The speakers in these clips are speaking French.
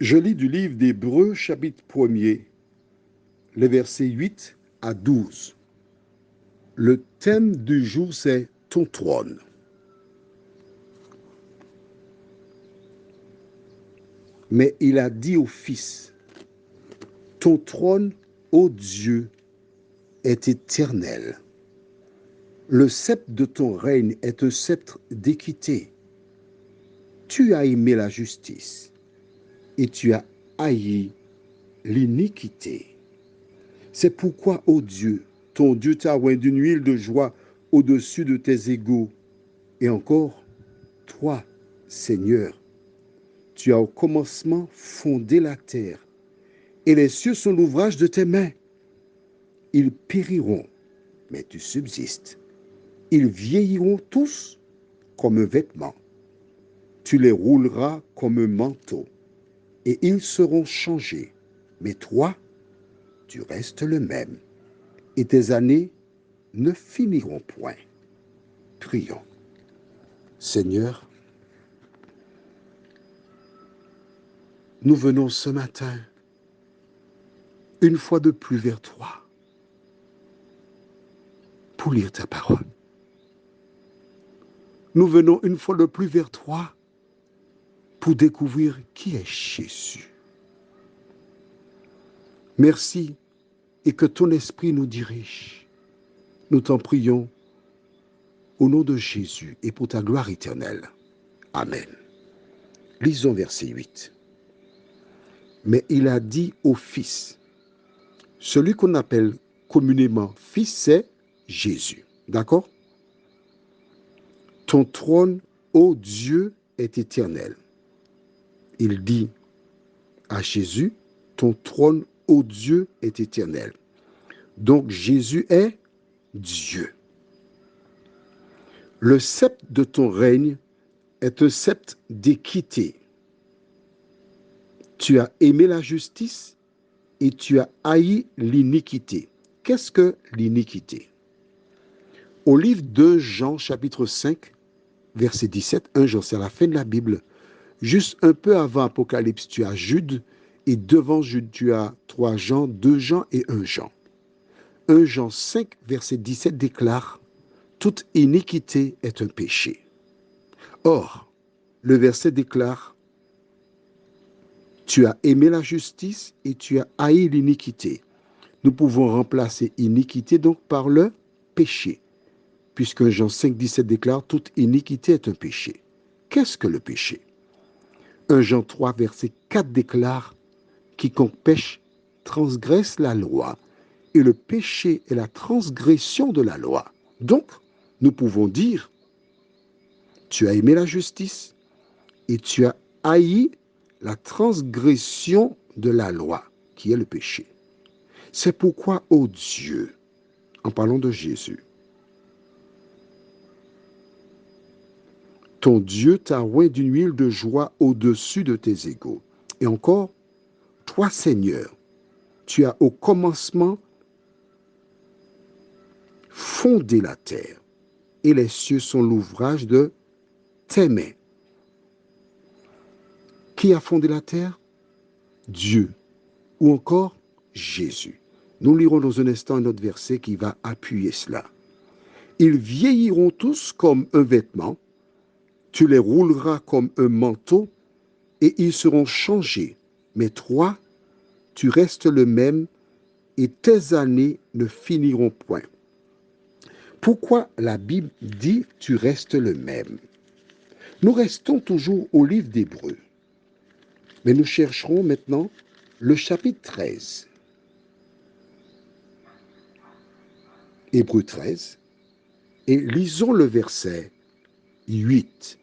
Je lis du livre d'Hébreux, chapitre 1er, les versets 8 à 12. Le thème du jour, c'est ton trône. Mais il a dit au Fils, ton trône, ô Dieu, est éternel. Le sceptre de ton règne est un sceptre d'équité. Tu as aimé la justice et tu as haï l'iniquité. C'est pourquoi, ô Dieu, ton Dieu t'a oint d'une huile de joie au-dessus de tes égaux. Et encore, toi, Seigneur, tu as au commencement fondé la terre, et les cieux sont l'ouvrage de tes mains. Ils périront, mais tu subsistes. Ils vieilliront tous comme un vêtement. Tu les rouleras comme un manteau, et ils seront changés. Mais toi, tu restes le même, et tes années ne finiront point. Prions. Seigneur, nous venons ce matin, une fois de plus vers toi, pour lire ta parole. Nous venons une fois de plus vers toi pour découvrir qui est Jésus. Merci et que ton esprit nous dirige. Nous t'en prions au nom de Jésus et pour ta gloire éternelle. Amen. Lisons verset 8. Mais il a dit au Fils, celui qu'on appelle communément Fils, c'est Jésus. D'accord? Ton trône, ô Dieu, est éternel. Il dit à Jésus, ton trône, ô Dieu, est éternel. Donc Jésus est Dieu. Le sceptre de ton règne est un sceptre d'équité. Tu as aimé la justice et tu as haï l'iniquité. Qu'est-ce que l'iniquité? Au livre de Jean, chapitre 5, verset 17, 1 Jean, c'est à la fin de la Bible. Juste un peu avant Apocalypse, tu as Jude, et devant Jude, tu as 3 Jean, 2 Jean et 1 Jean. 1 Jean 5, verset 17 déclare, toute iniquité est un péché. Or, le verset déclare, tu as aimé la justice et tu as haï l'iniquité. Nous pouvons remplacer iniquité donc par le péché, puisque Jean 5, 17 déclare, toute iniquité est un péché. Qu'est-ce que le péché? 1 Jean 3, verset 4 déclare, quiconque pêche transgresse la loi, et le péché est la transgression de la loi. Donc, nous pouvons dire, tu as aimé la justice et tu as haï la transgression de la loi, qui est le péché. C'est pourquoi, ô Dieu, en parlant de Jésus, ton Dieu t'a oint d'une huile de joie au-dessus de tes égaux. Et encore, toi, Seigneur, tu as au commencement fondé la terre, et les cieux sont l'ouvrage de tes mains. Qui a fondé la terre? Dieu. Ou encore Jésus. Nous lirons dans un instant un autre verset qui va appuyer cela. Ils vieilliront tous comme un vêtement, tu les rouleras comme un manteau, et ils seront changés. Mais toi, tu restes le même, et tes années ne finiront point. Pourquoi la Bible dit tu restes le même? Nous restons toujours au livre d'Hébreux, mais nous chercherons maintenant le chapitre 13. Hébreux 13, et lisons le verset 8.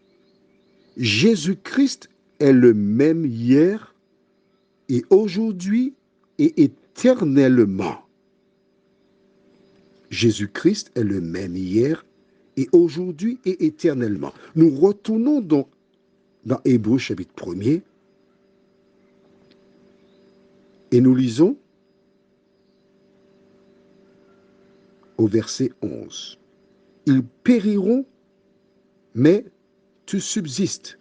Jésus-Christ est le même hier et aujourd'hui et éternellement. Jésus-Christ est le même hier et aujourd'hui et éternellement. Nous retournons donc dans Hébreux chapitre 1er et nous lisons au verset 11. Ils périront, mais tu subsistes.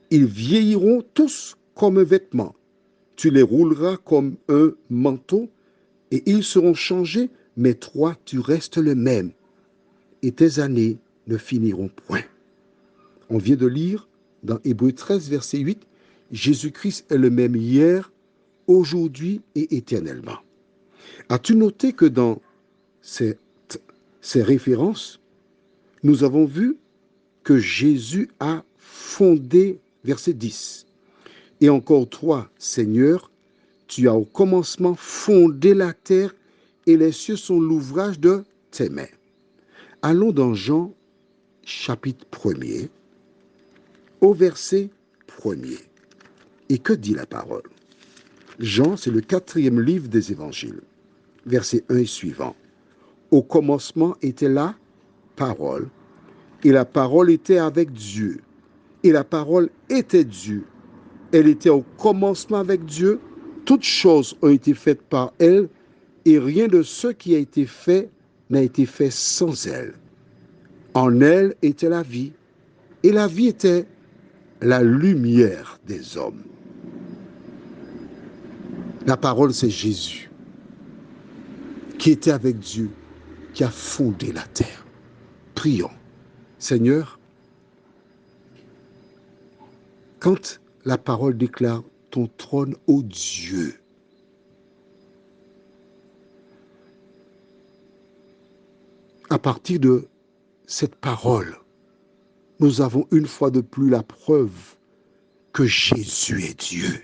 Ils vieilliront tous comme un vêtement. Tu les rouleras comme un manteau et ils seront changés, mais toi, tu restes le même et tes années ne finiront point. On vient de lire dans Hébreux 13, verset 8, Jésus-Christ est le même hier, aujourd'hui et éternellement. As-tu noté que dans ces références, nous avons vu que Jésus a fondé, verset 10, et encore toi, Seigneur, tu as au commencement fondé la terre et les cieux sont l'ouvrage de tes mains. Allons dans Jean chapitre 1er au verset 1er. Et que dit la parole? Jean, c'est le 4e livre des évangiles, verset 1 et suivant. Au commencement était la parole, et la parole était avec Dieu, et la parole était Dieu. Elle était au commencement avec Dieu. Toutes choses ont été faites par elle, et rien de ce qui a été fait n'a été fait sans elle. En elle était la vie, et la vie était la lumière des hommes. La parole, c'est Jésus, qui était avec Dieu, qui a fondé la terre. Prions. Seigneur, quand la parole déclare ton trône, ô Dieu, à partir de cette parole, nous avons une fois de plus la preuve que Jésus est Dieu.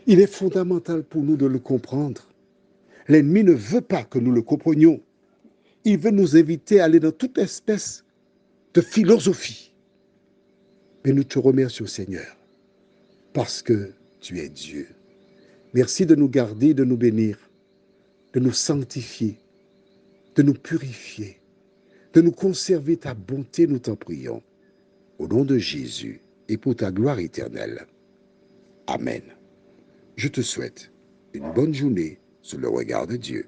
Il est fondamental pour nous de le comprendre. L'ennemi ne veut pas que nous le comprenions. Il veut nous éviter à aller dans toute espèce de philosophie. Mais nous te remercions, Seigneur, parce que tu es Dieu. Merci de nous garder, de nous bénir, de nous sanctifier, de nous purifier, de nous conserver ta bonté, nous t'en prions. Au nom de Jésus et pour ta gloire éternelle. Amen. Je te souhaite une bonne journée sous le regard de Dieu.